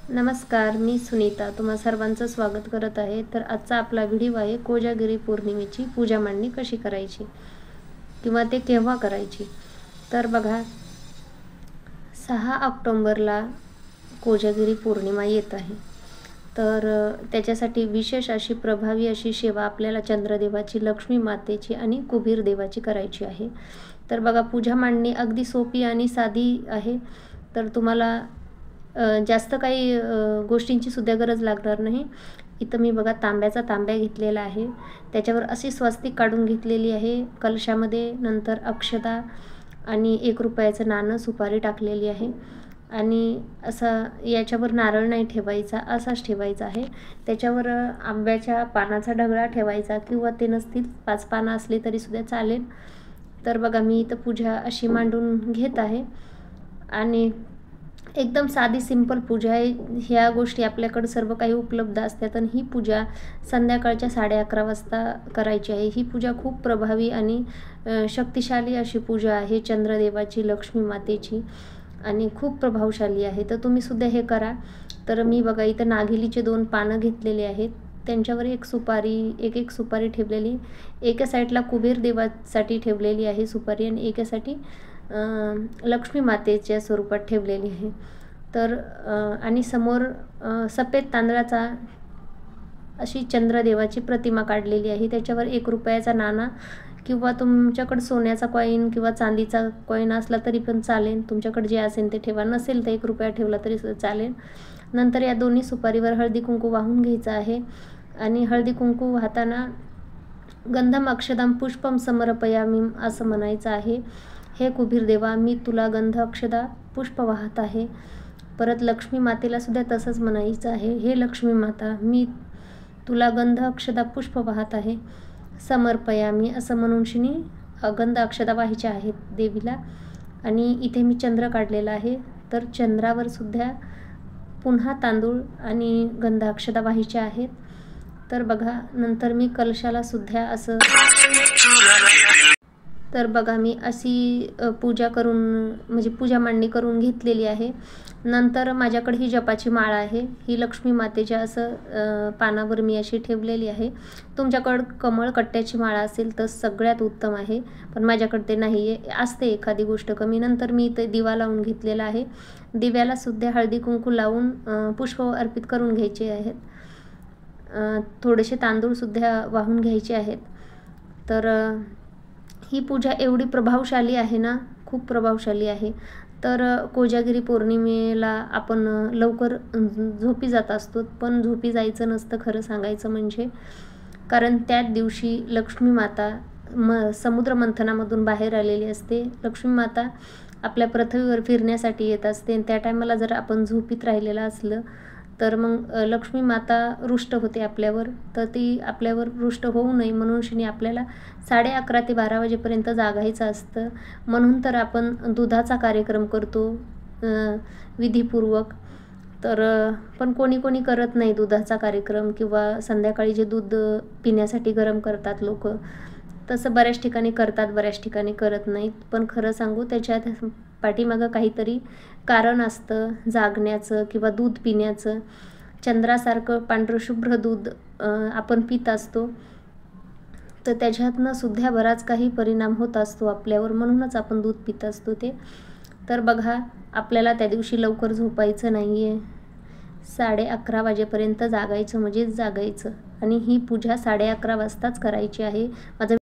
नमस्कार, मी सुनीता तुम्हा सर्वांचं स्वागत करत आहे। तर आजचा आपला व्हिडिओ आहे कोजागिरी पौर्णिमेची पूजा मांडणी कशी करायची किंवा ते केव्हा करायची। तर बघा 6 ऑक्टोबरला कोजागिरी पौर्णिमा येत आहे। तर त्याच्यासाठी विशेष अशी प्रभावी अशी सेवा आपल्याला चंद्रदेवाची, लक्ष्मी मातेची आणि कुबेर देवाची करायची आहे। तर बघा पूजा मांडणी अगदी सोपी आणि साधी आहे। तर तुम्हाला जास्त काही गोष्टींची सुद्धा गरज लागणार नाही। इथं मी बघा तांब्या घेतलेला आहे, त्याच्यावर अशी स्वस्तिक काढून घेतलेली आहे। कलशामध्ये नंतर अक्षता आणि 1 रुपयाचं नाणं, सुपारी टाकलेली आहे आणि असं याच्यावर नारळ नाही ठेवायचा, असाच ठेवायचा आहे। त्याच्यावर आंब्याच्या पानाचा ढगळा ठेवायचा किंवा ते नसतील 5 पानं असली तरी सुद्धा चालेल। तर बघा मी इथं पूजा अशी मांडून घेत आहे आणि एकदम साधी सिंपल पूजा आहे। ह्या गोष्टी आपल्याकडे सर्व काही उपलब्ध असतात आणि ही पूजा संध्याकाळच्या 11:30 वाजता करायची आहे। ही पूजा खूप प्रभावी आणि शक्तिशाली अशी पूजा आहे चंद्रदेवाची, लक्ष्मी मातेची आणि खूप प्रभावशाली आहे। तर तुम्ही सुद्धा हे करा। तर मी बघा इथं नागिलीचे 2 पानं घेतलेले आहेत, त्यांच्यावर एक सुपारी ठेवलेली, एका साईडला कुबेर देवासाठी ठेवलेली आहे सुपारी आणि एका साईडी लक्ष्मी मातेच्या स्वरूपात ठेवलेली आहे। तर आणि समोर सफेद तांदळाचा अशी चंद्रदेवाची प्रतिमा काढलेली आहे। त्याच्यावर 1 रुपयाचा नाणा किंवा तुमच्याकडे सोन्याचा कॉइन किंवा चांदीचा कॉइन असला तरी पण चालेल, तुमच्याकडे जे असेल ते ठेवा, नसेल तर 1 रुपया ठेवला तरी सुद्धा चालेल। नंतर या दोन्ही सुपारीवर हळदी कुंकू वाहून घ्यायचं आहे आणि हळदी कुंकू वाहताना गंधम अक्षदाम पुष्पम समर्पयामी असं म्हणायचं आहे। हे कुबेर देवा, मी तुला गंध अक्षदा पुष्प वाहत आहे। परत लक्ष्मी मातेला सुद्धा तसंच म्हणायचं आहे, हे लक्ष्मी माता, मी तुला गंध अक्षदा पुष्प वाहत आहे, समर्पयामी असं म्हणून शिनी गंध अक्षदा वाहायच्या आहेत देवीला। आणि इथे मी चंद्र काढलेला आहे, तर चंद्रावर सुद्धा पुन्हा तांदूळ आणि गंध अक्षदा वाहायच्या आहेत। तर बघा नंतर मी कलशाला सुद्धा असं तर बघा मी अशी पूजा करून म्हणजे पूजा मांडणी करून घेतलेली आहे। नंतर माझ्याकडे ही जपाची माळ आहे, ही लक्ष्मी मातेच्या असं पानावर मी अशी ठेवलेली आहे। तुमच्याकडे कमळ कट्ट्याची माळ असेल तर सगळ्यात उत्तम आहे, पण माझ्याकडे ते नाही आहे, असते एखादी गोष्ट कमी। नंतर मी इथे दिवा लावून घेतलेला आहे, दिव्याला सुद्धा हळदी कुंकू लावून पुष्प अर्पित करून घ्यायचे आहेत। थोडेसे तांदूळ सुद्धा वाहून घ्यायचे आहेत। तर ही पूजा एवढी प्रभावशाली आहे ना, खूप प्रभावशाली आहे। तर कोजागिरी पौर्णिमेला आपण लवकर झोपी जात असतो, पण झोपी जायचं नसतं खरं सांगायचं म्हणजे, कारण त्याच दिवशी लक्ष्मी माता समुद्र मंथनामधून बाहेर आलेली असते। लक्ष्मी माता आपल्या पृथ्वीवर फिरण्यासाठी येत असते आणि त्या टायमाला जर आपण झोपीत राहिलेलं असलं तर मग लक्ष्मी माता रुष्ट होते आपल्यावर। तर ती आपल्यावर रुष्ट होऊ नये म्हणून शिनी आपल्याला 11:30 ते 12 वाजेपर्यंत जागायचं असतं। म्हणून तर आपण दुधाचा कार्यक्रम करतो विधीपूर्वक। तर पण कोणी करत नाही दुधाचा कार्यक्रम किंवा संध्याकाळी जे दूध पिण्यासाठी गरम करतात लोक, तसं बऱ्याच ठिकाणी करतात, बऱ्याच ठिकाणी करत नाहीत। पण खरं सांगू त्याच्यात पाठीमागं काहीतरी कारण असतं जागण्याचं किंवा दूध पिण्याचं। चंद्रासारखं पांढरशुभ्र दूध आपण पित असतो, तर त्याच्यातनं सुद्धा बराच काही परिणाम होत असतो आपल्यावर, म्हणूनच आपण दूध पित असतो ते। तर बघा आपल्याला त्या दिवशी लवकर झोपायचं नाही आहे, 11:30 वाजेपर्यंत जागायचं म्हणजे जागायचं आणि ही पूजा 11:30 वाजताच करायची आहे। माझा